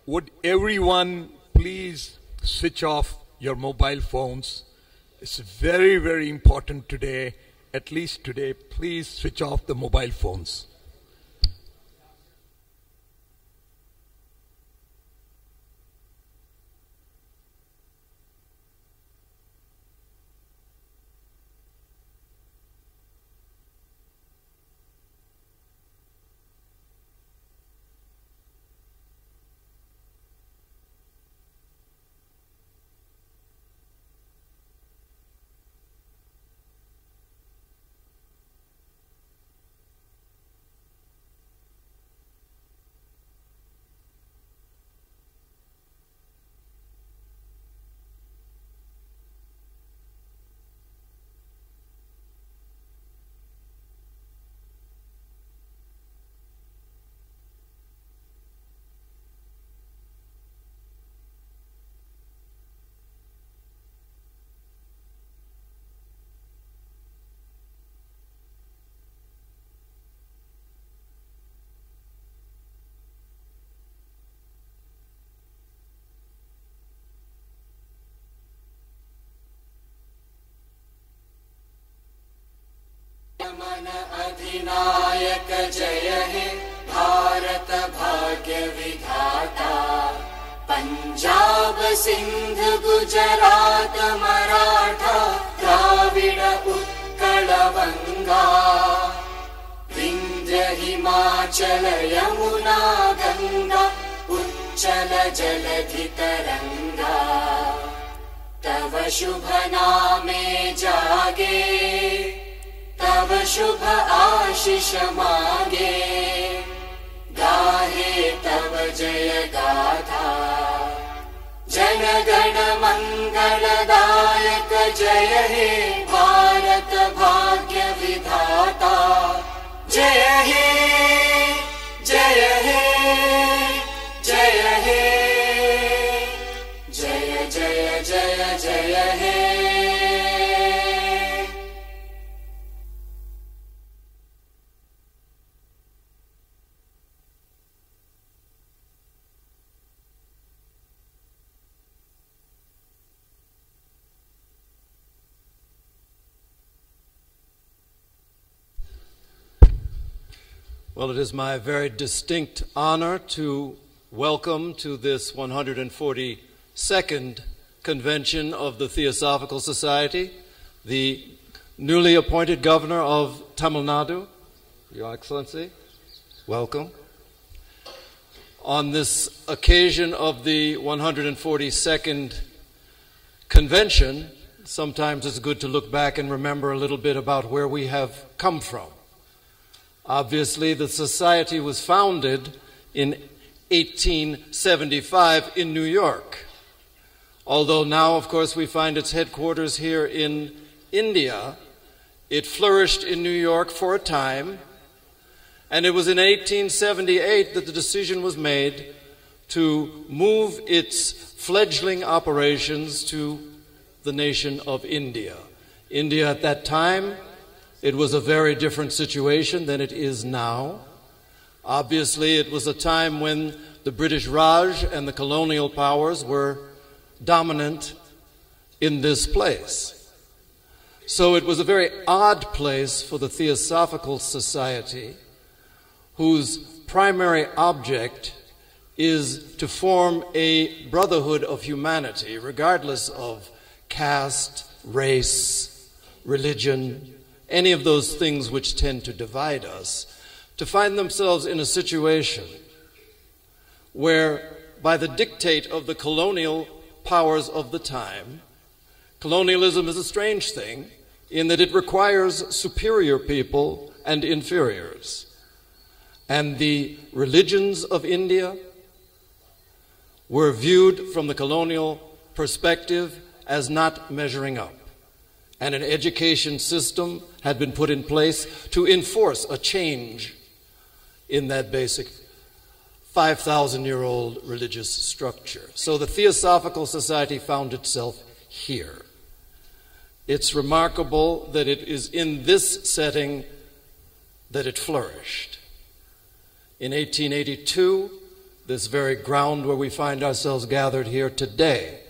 would everyone please switch off your mobile phones? It's very, very important today, at least today. Please switch off the mobile phones. मन अधिनायक जय हे भारत भाग्य विधाता पंजाब सिंध गुजरात मराठा द्राविड उत्कल बंगा विंध्य हिमाचल यमुना गंगा उच्चल जलधि तरंगा तव शुभ नामे जागे तब शुभ आशीष मांगे गाहे तब जय गाथा जन गण मंगलदायक जय हे भारत भाग्य विधाता जय हे जय हे जय हे जय जय जय जय हे. Well, it is my very distinct honor to welcome to this 142nd convention of the Theosophical Society the newly appointed governor of Tamil Nadu, Your Excellency. Welcome. On this occasion of the 142nd convention, sometimes it's good to look back and remember a little bit about where we have come from. Obviously, the society was founded in 1875 in New York. Although now, of course, we find its headquarters here in India, it flourished in New York for a time, and it was in 1878 that the decision was made to move its fledgling operations to the nation of India. India at that time, it was a very different situation than it is now. Obviously, it was a time when the British Raj and the colonial powers were dominant in this place. So it was a very odd place for the Theosophical Society, whose primary object is to form a brotherhood of humanity, regardless of caste, race, religion, any of those things which tend to divide us, to find themselves in a situation where, by the dictate of the colonial powers of the time, colonialism is a strange thing in that it requires superior people and inferiors. And the religions of India were viewed from the colonial perspective as not measuring up. And an education system had been put in place to enforce a change in that basic 5,000-year-old religious structure. So the Theosophical Society found itself here. It's remarkable that it is in this setting that it flourished. In 1882, this very ground where we find ourselves gathered here today,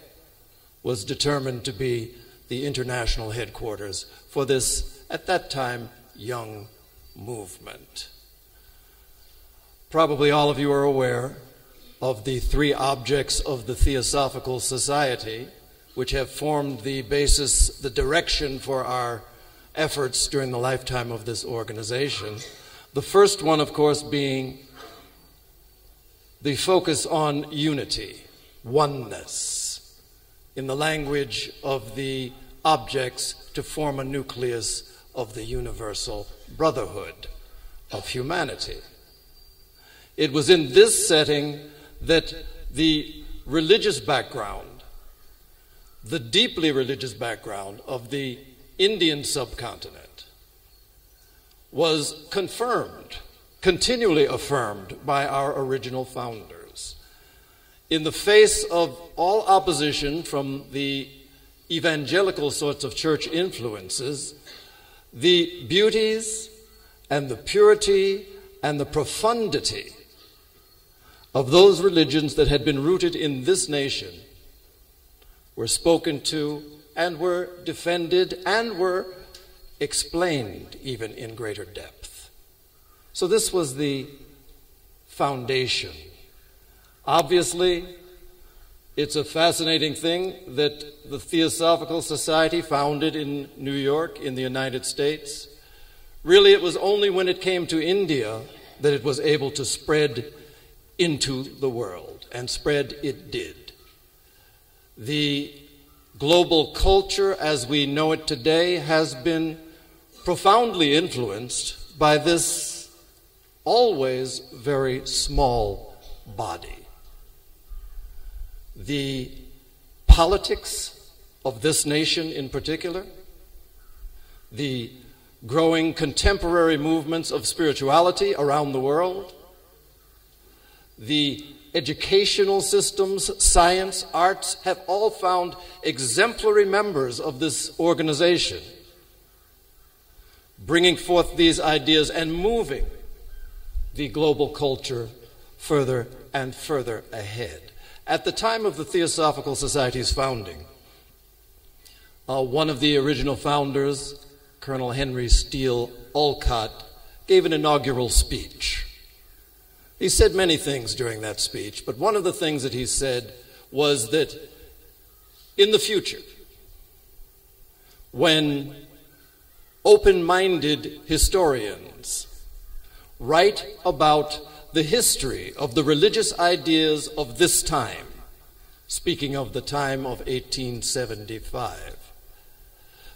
was determined to be the international headquarters for this, at that time, young movement. Probably all of you are aware of the three objects of the Theosophical Society, which have formed the basis, the direction for our efforts during the lifetime of this organization. The first one, of course, being the focus on unity, oneness, in the language of the objects, to form a nucleus of the universal brotherhood of humanity. It was in this setting that the religious background, the deeply religious background of the Indian subcontinent, was confirmed, continually affirmed by our original founders. In the face of all opposition from the evangelical sorts of church influences, the beauties and the purity and the profundity of those religions that had been rooted in this nation were spoken to and were defended and were explained even in greater depth. So this was the foundation. Obviously, it's a fascinating thing that the Theosophical Society, founded in New York in the United States, really it was only when it came to India that it was able to spread into the world, and spread it did. The global culture as we know it today has been profoundly influenced by this always very small body. The politics of this nation in particular, the growing contemporary movements of spirituality around the world, the educational systems, science, arts, have all found exemplary members of this organization, bringing forth these ideas and moving the global culture further and further ahead. At the time of the Theosophical Society's founding, one of the original founders, Colonel Henry Steele Olcott, gave an inaugural speech. He said many things during that speech, but one of the things that he said was that in the future, when open-minded historians write about the history of the religious ideas of this time, speaking of the time of 1875,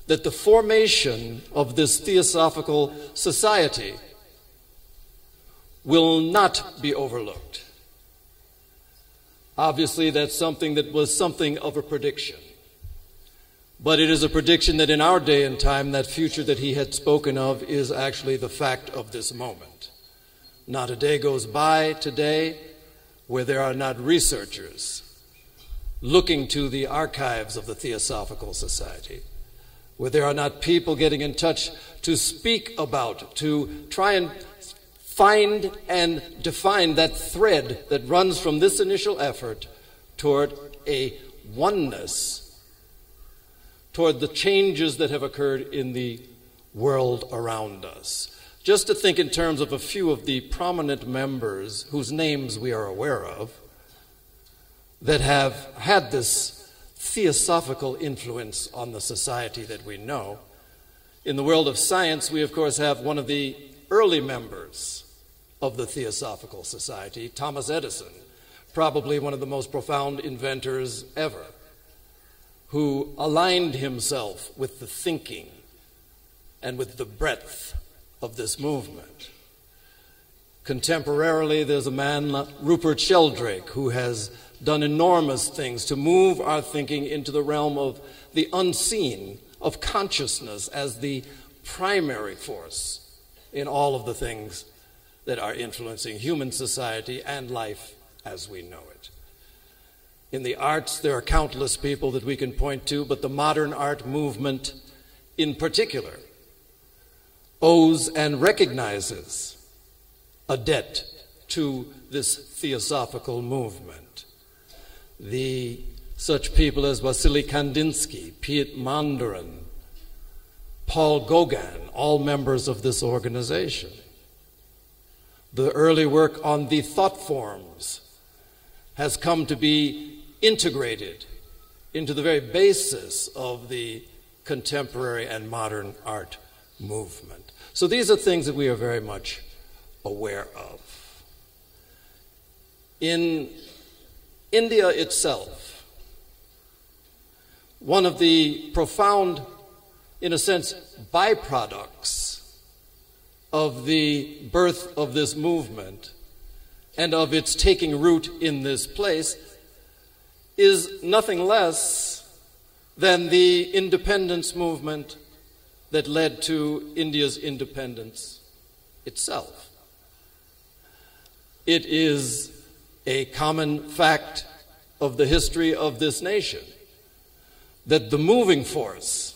that the formation of this Theosophical Society will not be overlooked. Obviously, that's something that was something of a prediction. But it is a prediction that in our day and time, that future that he had spoken of is actually the fact of this moment. Not a day goes by today where there are not researchers looking to the archives of the Theosophical Society, where there are not people getting in touch to speak about, to try and find and define that thread that runs from this initial effort toward a oneness, toward the changes that have occurred in the world around us. Just to think in terms of a few of the prominent members whose names we are aware of that have had this theosophical influence on the society that we know. In the world of science, we of course have one of the early members of the Theosophical Society, Thomas Edison, probably one of the most profound inventors ever, who aligned himself with the thinking and with the breadth of this movement. Contemporarily, there's a man, Rupert Sheldrake, who has done enormous things to move our thinking into the realm of the unseen, of consciousness as the primary force in all of the things that are influencing human society and life as we know it. In the arts, there are countless people that we can point to, but the modern art movement in particular owes and recognizes a debt to this Theosophical movement. Such people as Vasily Kandinsky, Piet Mondrian, Paul Gauguin, all members of this organization. The early work on the thought forms has come to be integrated into the very basis of the contemporary and modern art movement. So these are things that we are very much aware of. In India itself, one of the profound, in a sense, byproducts of the birth of this movement and of its taking root in this place is nothing less than the independence movement that led to India's independence itself. It is a common fact of the history of this nation that the moving force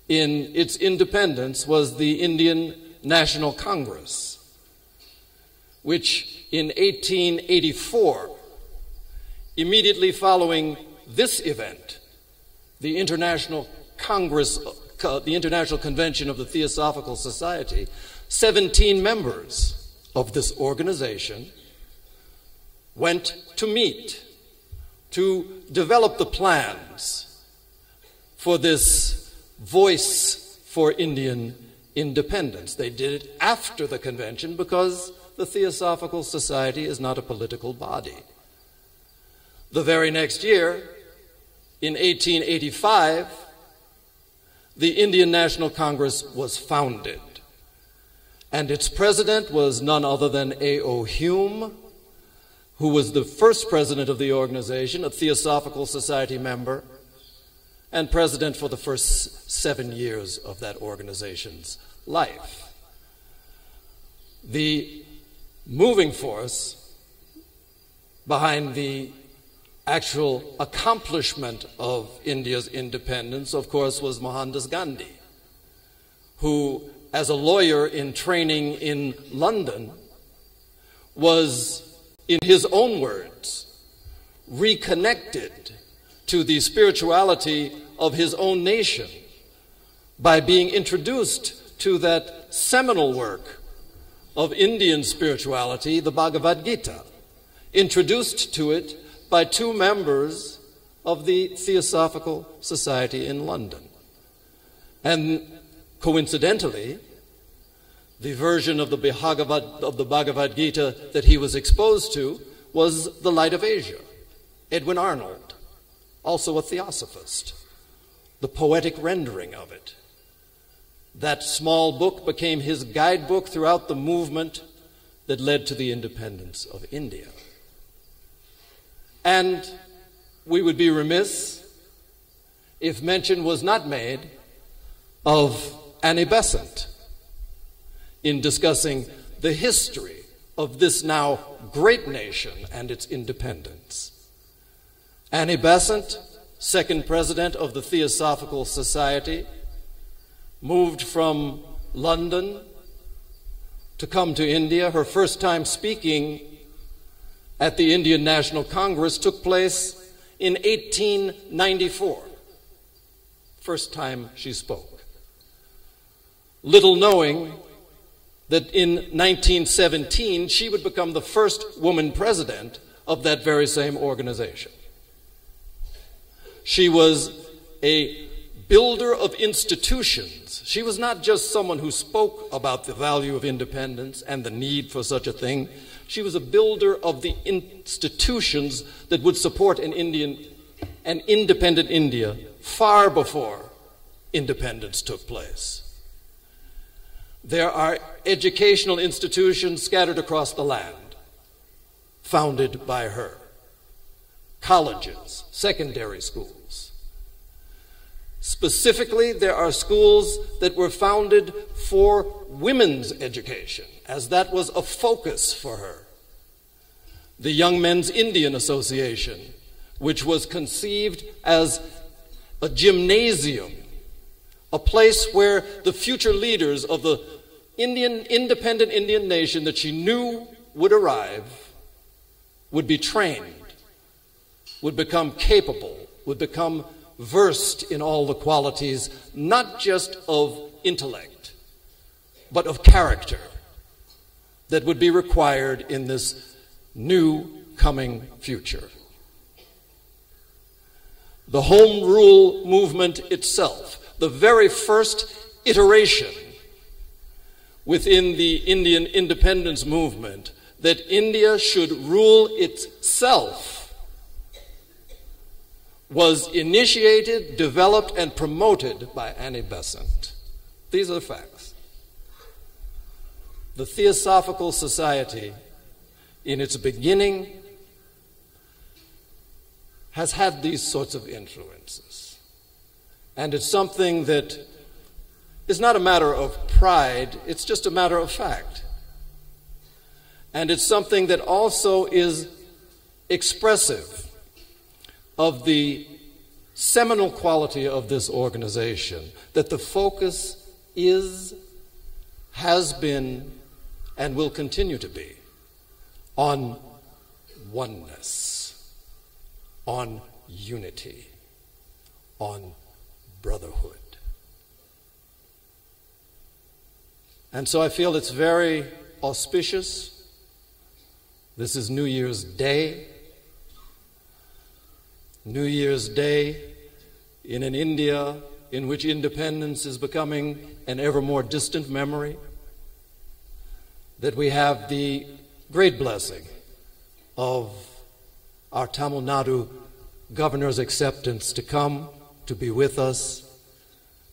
in its independence was the Indian National Congress, which in 1884, immediately following this event, the International Convention of the Theosophical Society, 17 members of this organization went to meet to develop the plans for this voice for Indian independence. They did it after the convention because the Theosophical Society is not a political body. The very next year, in 1885, the Indian National Congress was founded, and its president was none other than A.O. Hume, who was the first president of the organization, a Theosophical Society member, and president for the first 7 years of that organization's life. The moving force behind the actual accomplishment of India's independence, of course, was Mohandas Gandhi, who, as a lawyer in training in London, was, in his own words, reconnected to the spirituality of his own nation by being introduced to that seminal work of Indian spirituality, the Bhagavad Gita, introduced to it by two members of the Theosophical Society in London. And coincidentally, the version of the Bhagavad Gita that he was exposed to was The Light of Asia, Edwin Arnold, also a theosophist, the poetic rendering of it. That small book became his guidebook throughout the movement that led to the independence of India. And we would be remiss if mention was not made of Annie Besant in discussing the history of this now great nation and its independence. Annie Besant, second president of the Theosophical Society, moved from London to come to India. Her first time speaking at the Indian National Congress took place in 1894. First time she spoke. Little knowing that in 1917 she would become the first woman president of that very same organization. She was a builder of institutions. She was not just someone who spoke about the value of independence and the need for such a thing. She was a builder of the institutions that would support an independent India far before independence took place. There are educational institutions scattered across the land, founded by her. Colleges, secondary schools. Specifically, there are schools that were founded for women's education, as that was a focus for her. The Young Men's Indian Association, which was conceived as a gymnasium, a place where the future leaders of the independent Indian nation that she knew would arrive, would be trained, would become capable, would become versed in all the qualities, not just of intellect, but of character that would be required in this new coming future. The Home Rule movement itself, the very first iteration within the Indian independence movement, that India should rule itself, was initiated, developed, and promoted by Annie Besant. These are the facts. The Theosophical Society, in its beginning, has had these sorts of influences. And it's something that is not a matter of pride, it's just a matter of fact. And it's something that also is expressive of the seminal quality of this organization, that the focus is, has been, and will continue to be on oneness, on unity, on brotherhood. And so I feel it's very auspicious. This is New Year's Day. New Year's Day in an India in which independence is becoming an ever more distant memory, that we have the great blessing of our Tamil Nadu governor's acceptance to come, to be with us,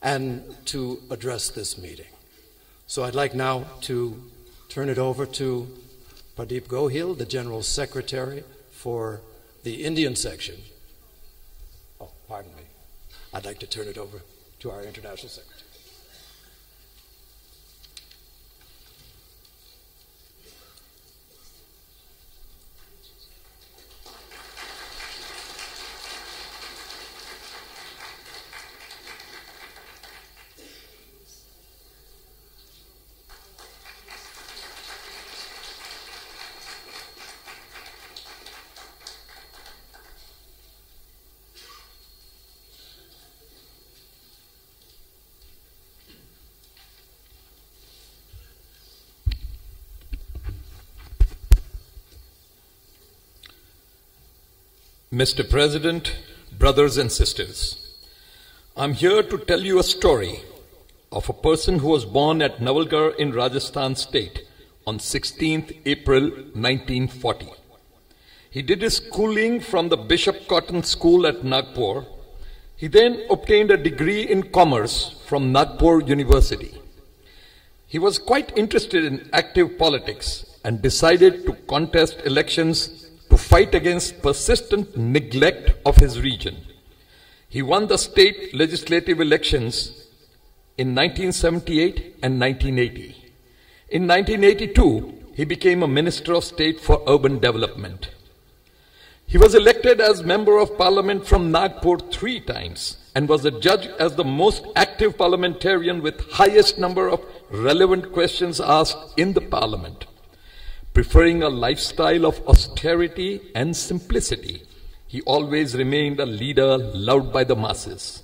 and to address this meeting. So I'd like now to turn it over to Pradeep Gohil, the General Secretary for the Indian section. Oh, pardon me. I'd like to turn it over to our International Secretary. Mr. President, brothers and sisters, I'm here to tell you a story of a person who was born at Navalgarh in Rajasthan state on 16th April 1940. He did his schooling from the Bishop Cotton School at Nagpur. He then obtained a degree in commerce from Nagpur University. He was quite interested in active politics and decided to contest elections to fight against persistent neglect of his region. He won the state legislative elections in 1978 and 1980. In 1982, he became a Minister of State for Urban Development. He was elected as Member of Parliament from Nagpur 3 times and was adjudged as the most active parliamentarian with highest number of relevant questions asked in the Parliament. Preferring a lifestyle of austerity and simplicity, he always remained a leader loved by the masses.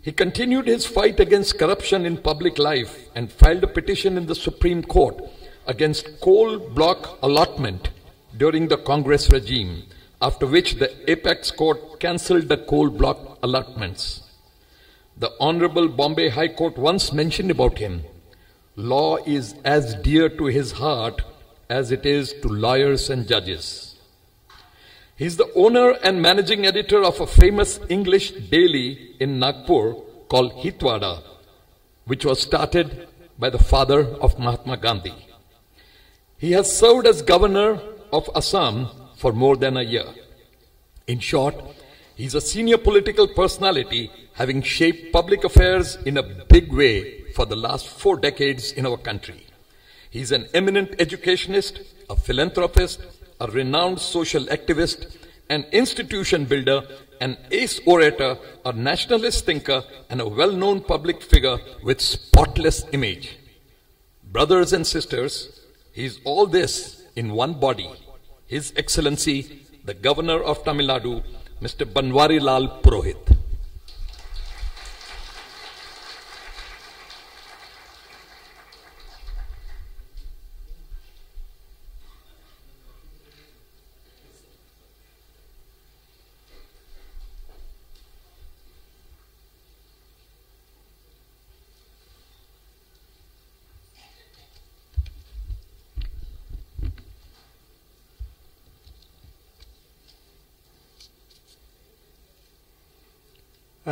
He continued his fight against corruption in public life and filed a petition in the Supreme Court against coal block allotment during the Congress regime, after which the Apex Court cancelled the coal block allotments. The Honorable Bombay High Court once mentioned about him, "Law is as dear to his heart as it is to lawyers and judges." He is the owner and managing editor of a famous English daily in Nagpur called Hitwada, which was started by the father of Mahatma Gandhi. He has served as governor of Assam for more than a year. In short, he is a senior political personality having shaped public affairs in a big way for the last 4 decades in our country. He is an eminent educationist, a philanthropist, a renowned social activist, an institution builder, an ace orator, a nationalist thinker, and a well-known public figure with spotless image. Brothers and sisters, he is all this in one body, His Excellency, the Governor of Tamil Nadu, Mr. Banwarilal Purohit.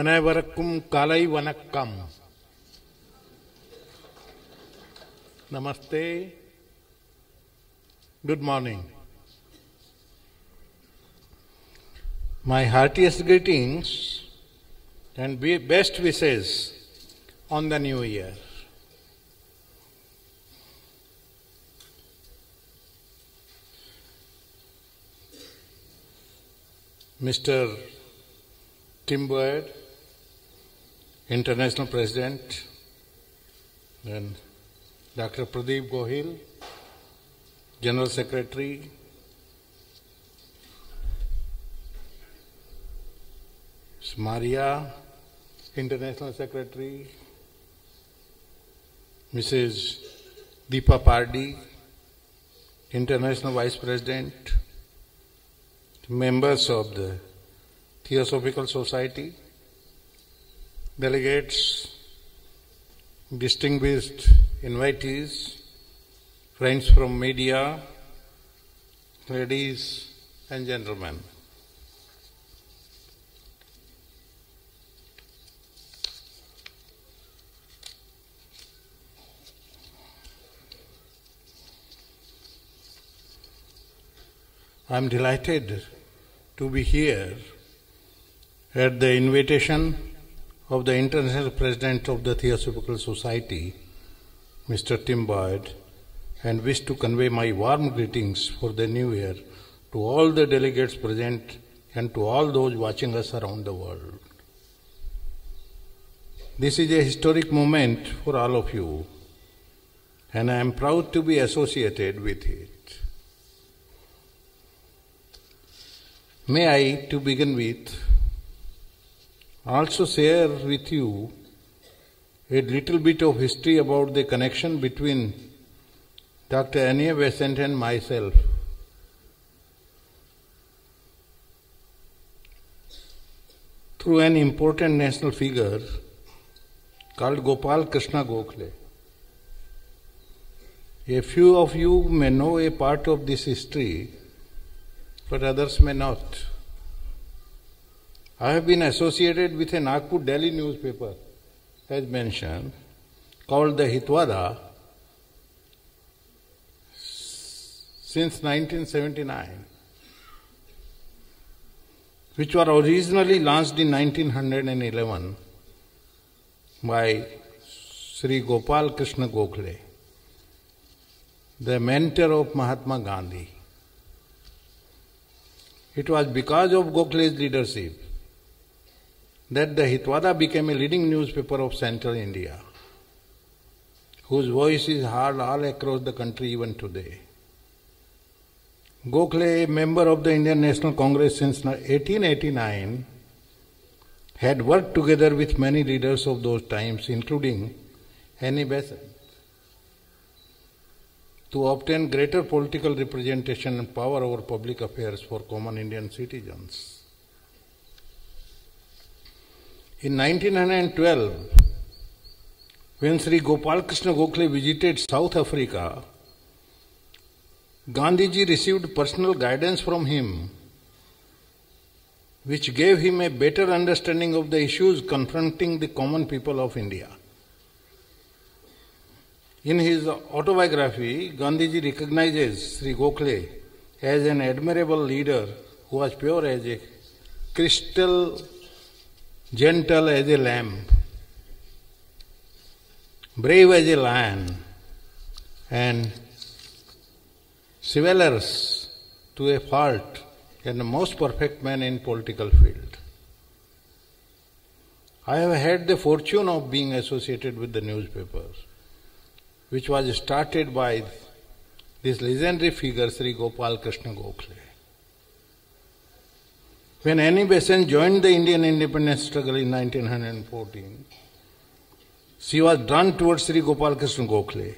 அனைவருக்கும் காலை வணக்கம். Namaste. Good morning. My heartiest greetings and best wishes on the new year. Mr. Tim Boyd, International President, then Dr. Pradeep Gohil, General Secretary, Maria, International Secretary, Mrs. Deepa Pardi, International Vice President, members of the Theosophical Society, delegates, distinguished invitees, friends from media, ladies and gentlemen. I am delighted to be here at the invitation of the International President of the Theosophical Society, Mr. Tim Boyd, and wish to convey my warm greetings for the new year to all the delegates present and to all those watching us around the world. This is a historic moment for all of you, and I am proud to be associated with it. May I, to begin with, also share with you a little bit of history about the connection between Dr. Adyar Besant and myself. Through an important national figure called Gopal Krishna Gokhale. A few of you may know a part of this history, but others may not. I have been associated with a Nagpur Delhi newspaper, as mentioned, called the Hitwada since 1979, which were originally launched in 1911 by Sri Gopal Krishna Gokhale, the mentor of Mahatma Gandhi. It was because of Gokhale's leadership that the Hitwada became a leading newspaper of central India, whose voice is heard all across the country even today. Gokhale, a member of the Indian National Congress since 1889, had worked together with many leaders of those times, including Adyar Besant, to obtain greater political representation and power over public affairs for common Indian citizens. In 1912, when Sri Gopal Krishna Gokhale visited South Africa, Gandhiji received personal guidance from him, which gave him a better understanding of the issues confronting the common people of India. In his autobiography, Gandhiji recognizes Sri Gokhale as an admirable leader who was pure as a crystal, gentle as a lamb, brave as a lion, and chivalrous to a fault, and the most perfect man in political field. I have had the fortune of being associated with the newspapers, which was started by this legendary figure, Sri Gopal Krishna Gokhale. When Annie Besant joined the Indian independence struggle in 1914, she was drawn towards Sri Gopal Krishna Gokhale.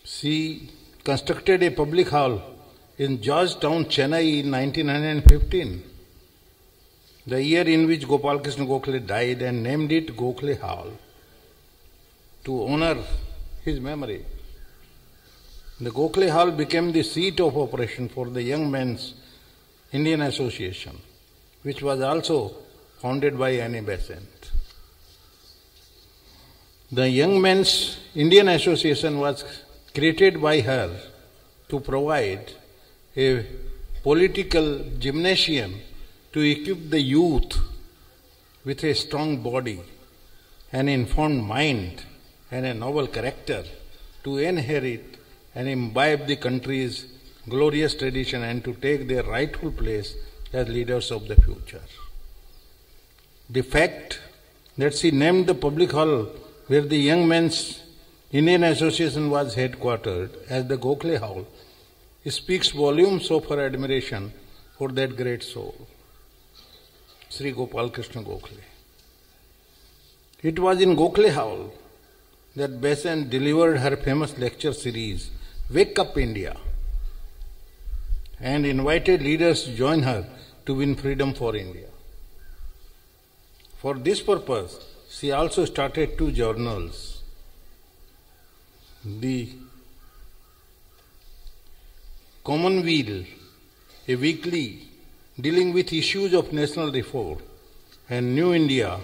She constructed a public hall in Georgetown, Chennai in 1915, the year in which Gopal Krishna Gokhale died, and named it Gokhale Hall to honor his memory. The Gokhale Hall became the seat of operation for the Young Men's Indian Association, which was also founded by Annie Besant. The Young Men's Indian Association was created by her to provide a political gymnasium to equip the youth with a strong body, an informed mind, and a noble character to inherit and imbibe the country's glorious tradition and to take their rightful place as leaders of the future. The fact that she named the public hall where the Young Men's Indian Association was headquartered as the Gokhale Hall speaks volumes of her admiration for that great soul, Sri Gopal Krishna Gokhale. It was in Gokhale Hall that Besant delivered her famous lecture series, Wake Up India, and invited leaders to join her to win freedom for India. For this purpose, she also started two journals, the Commonweal, a weekly dealing with issues of national reform, and New India,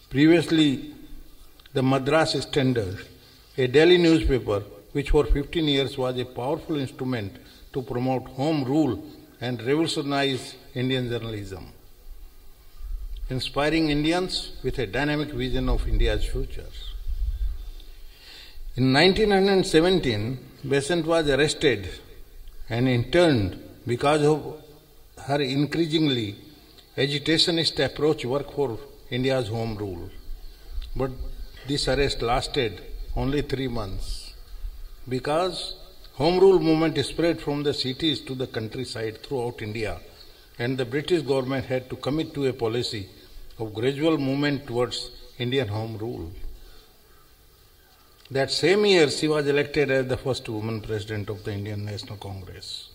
previously the Madras Standard, a daily newspaper which for 15 years was a powerful instrument to promote home rule and revolutionize Indian journalism, inspiring Indians with a dynamic vision of India's future. In 1917, Besant was arrested and interned because of her increasingly agitationist approach work for India's home rule. But this arrest lasted only 3 months because home rule movement spread from the cities to the countryside throughout India, and the British government had to commit to a policy of gradual movement towards Indian home rule. That same year, she was elected as the first woman president of the Indian National Congress.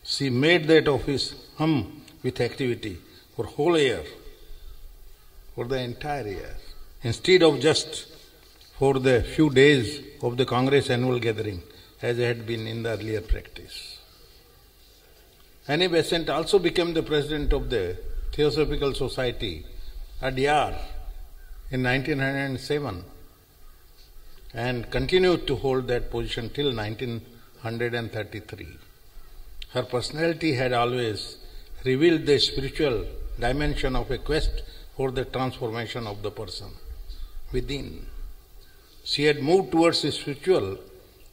She made that office hum with activity for whole year, for the entire year, instead of just for the few days of the Congress annual gathering, as had been in the earlier practice. Annie Besant also became the president of the Theosophical Society, Adyar, in 1907, and continued to hold that position till 1933. Her personality had always revealed the spiritual dimension of a quest for the transformation of the person within. She had moved towards spiritual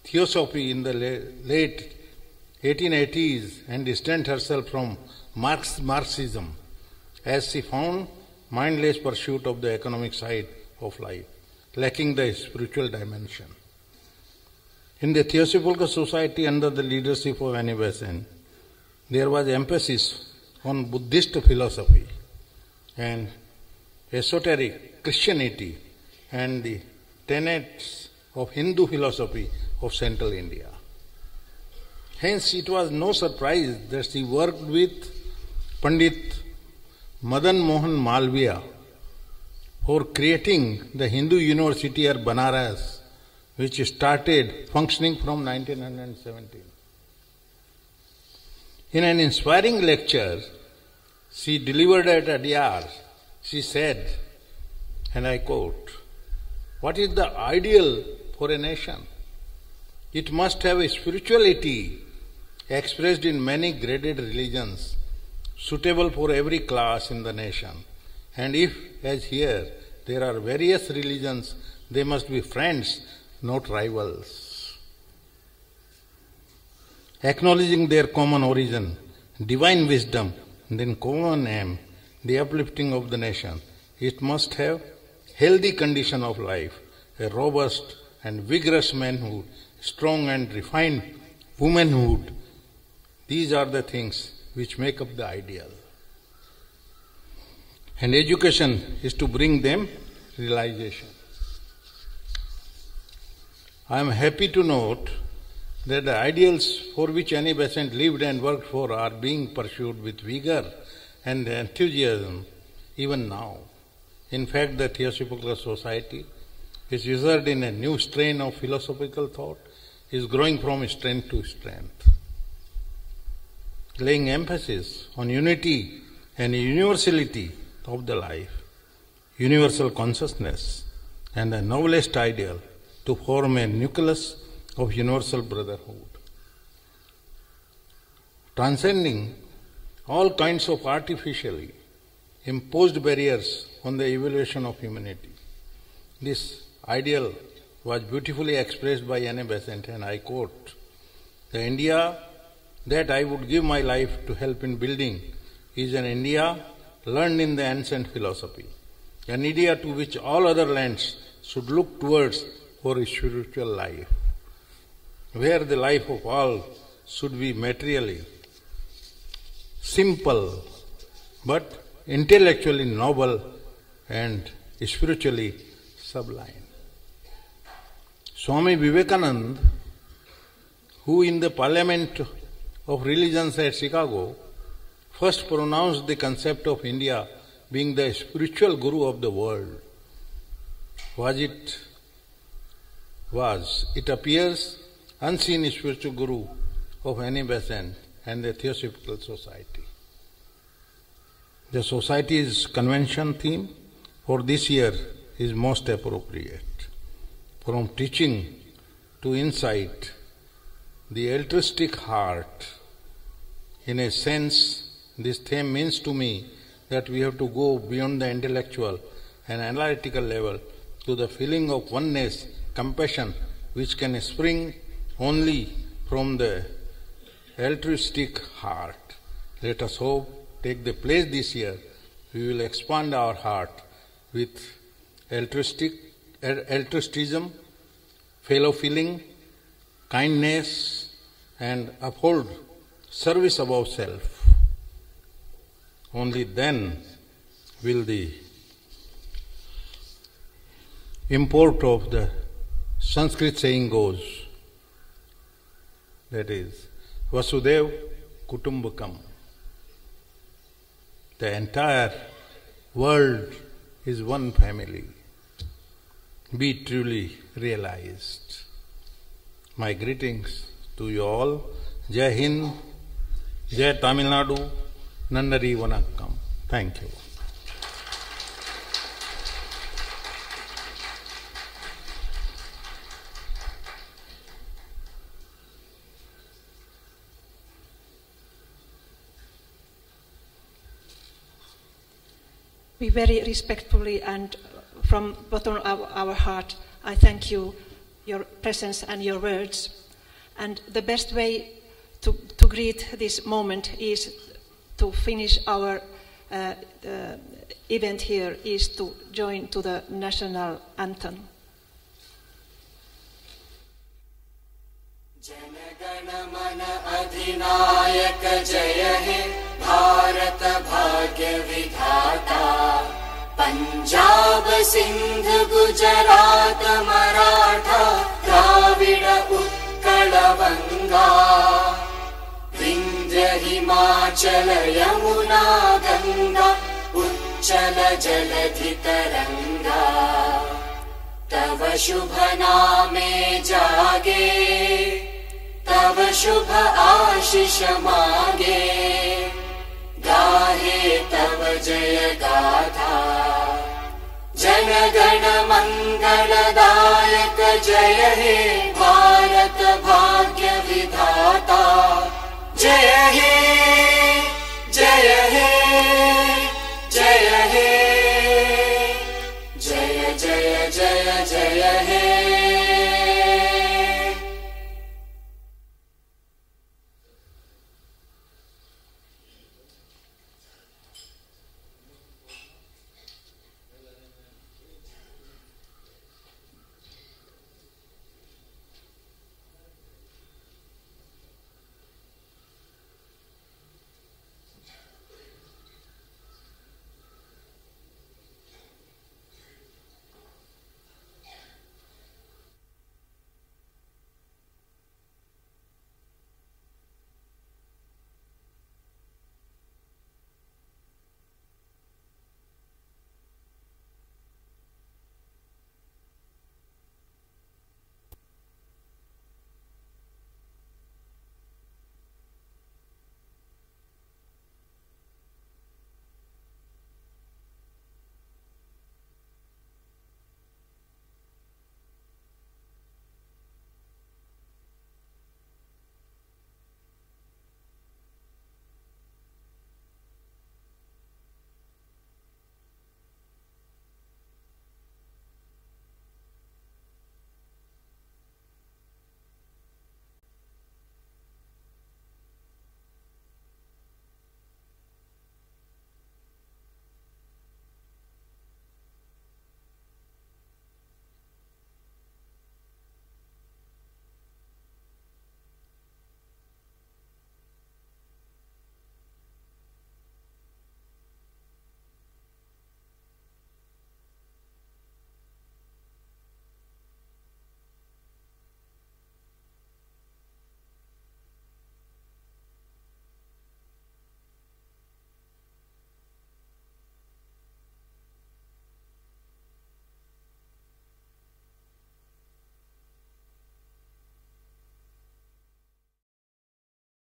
theosophy in the late 1880s and distanced herself from Marxism as she found mindless pursuit of the economic side of life, lacking the spiritual dimension. In the Theosophical Society under the leadership of Annie Besant, there was emphasis on Buddhist philosophy and esoteric Christianity and the tenets of Hindu philosophy of Central India. Hence, it was no surprise that she worked with Pandit Madan Mohan Malviya for creating the Hindu University at Banaras, which started functioning from 1917. In an inspiring lecture she delivered at Adyar, she said, and I quote, "What is the ideal for a nation? It must have a spirituality expressed in many graded religions, suitable for every class in the nation. And if, as here, there are various religions, they must be friends, not rivals. Acknowledging their common origin, divine wisdom, then common aim, the uplifting of the nation, it must have healthy condition of life, a robust and vigorous manhood, strong and refined womanhood. These are the things which make up the ideal. And education is to bring them realization. I am happy to note that the ideals for which Annie Besant lived and worked for are being pursued with vigor and enthusiasm even now. In fact, the Theosophical Society, which ushers in a new strain of philosophical thought, is growing from strength to strength, laying emphasis on unity and universality of the life, universal consciousness, and the noblest ideal to form a nucleus of universal brotherhood, transcending all kinds of artificially imposed barriers on the evolution of humanity. This ideal was beautifully expressed by Annie Besant, and I quote, "The India that I would give my life to help in building is an India learned in the ancient philosophy, an India to which all other lands should look towards for a spiritual life, where the life of all should be materially simple, but intellectually noble and spiritually sublime." Swami Vivekananda, who in the Parliament of Religions at Chicago first pronounced the concept of India being the spiritual guru of the world, it appears, unseen spiritual guru of Annie Besant and the Theosophical Society. The Society's convention theme for this year is most appropriate. From teaching to insight, the altruistic heart. In a sense, this theme means to me that we have to go beyond the intellectual and analytical level to the feeling of oneness, compassion, which can spring only from the altruistic heart. Let us hope take the place this year. We will expand our heart with altruism, fellow feeling, kindness, and uphold service above self. Only then will the import of the Sanskrit saying goes, that is, Vasudev Kutumbakam. The entire world is one family. Be truly realized. My greetings to you all. Jai Hind, Jai Tamil Nadu, Nandari Vanakkam. Thank you. We very respectfully and from bottom of our heart, I thank you, your presence and your words. And the best way to greet this moment is to finish our event here is to join to the national anthem. Jana Gana Mana अधिनायक जय हे भारत भाग्य विधाता पंजाब सिंध गुजरात मराठा द्राविड उत्कल बंगा विंध्य हिमाचल यमुना गंगा उच्चल जलधि तरंगा तव शुभ नामे जागे तव शुभ आशीष मांगे गाहे तव जय गाथा जनगण मंगलदायक जय हे भारत भाग्य विधाता जय हे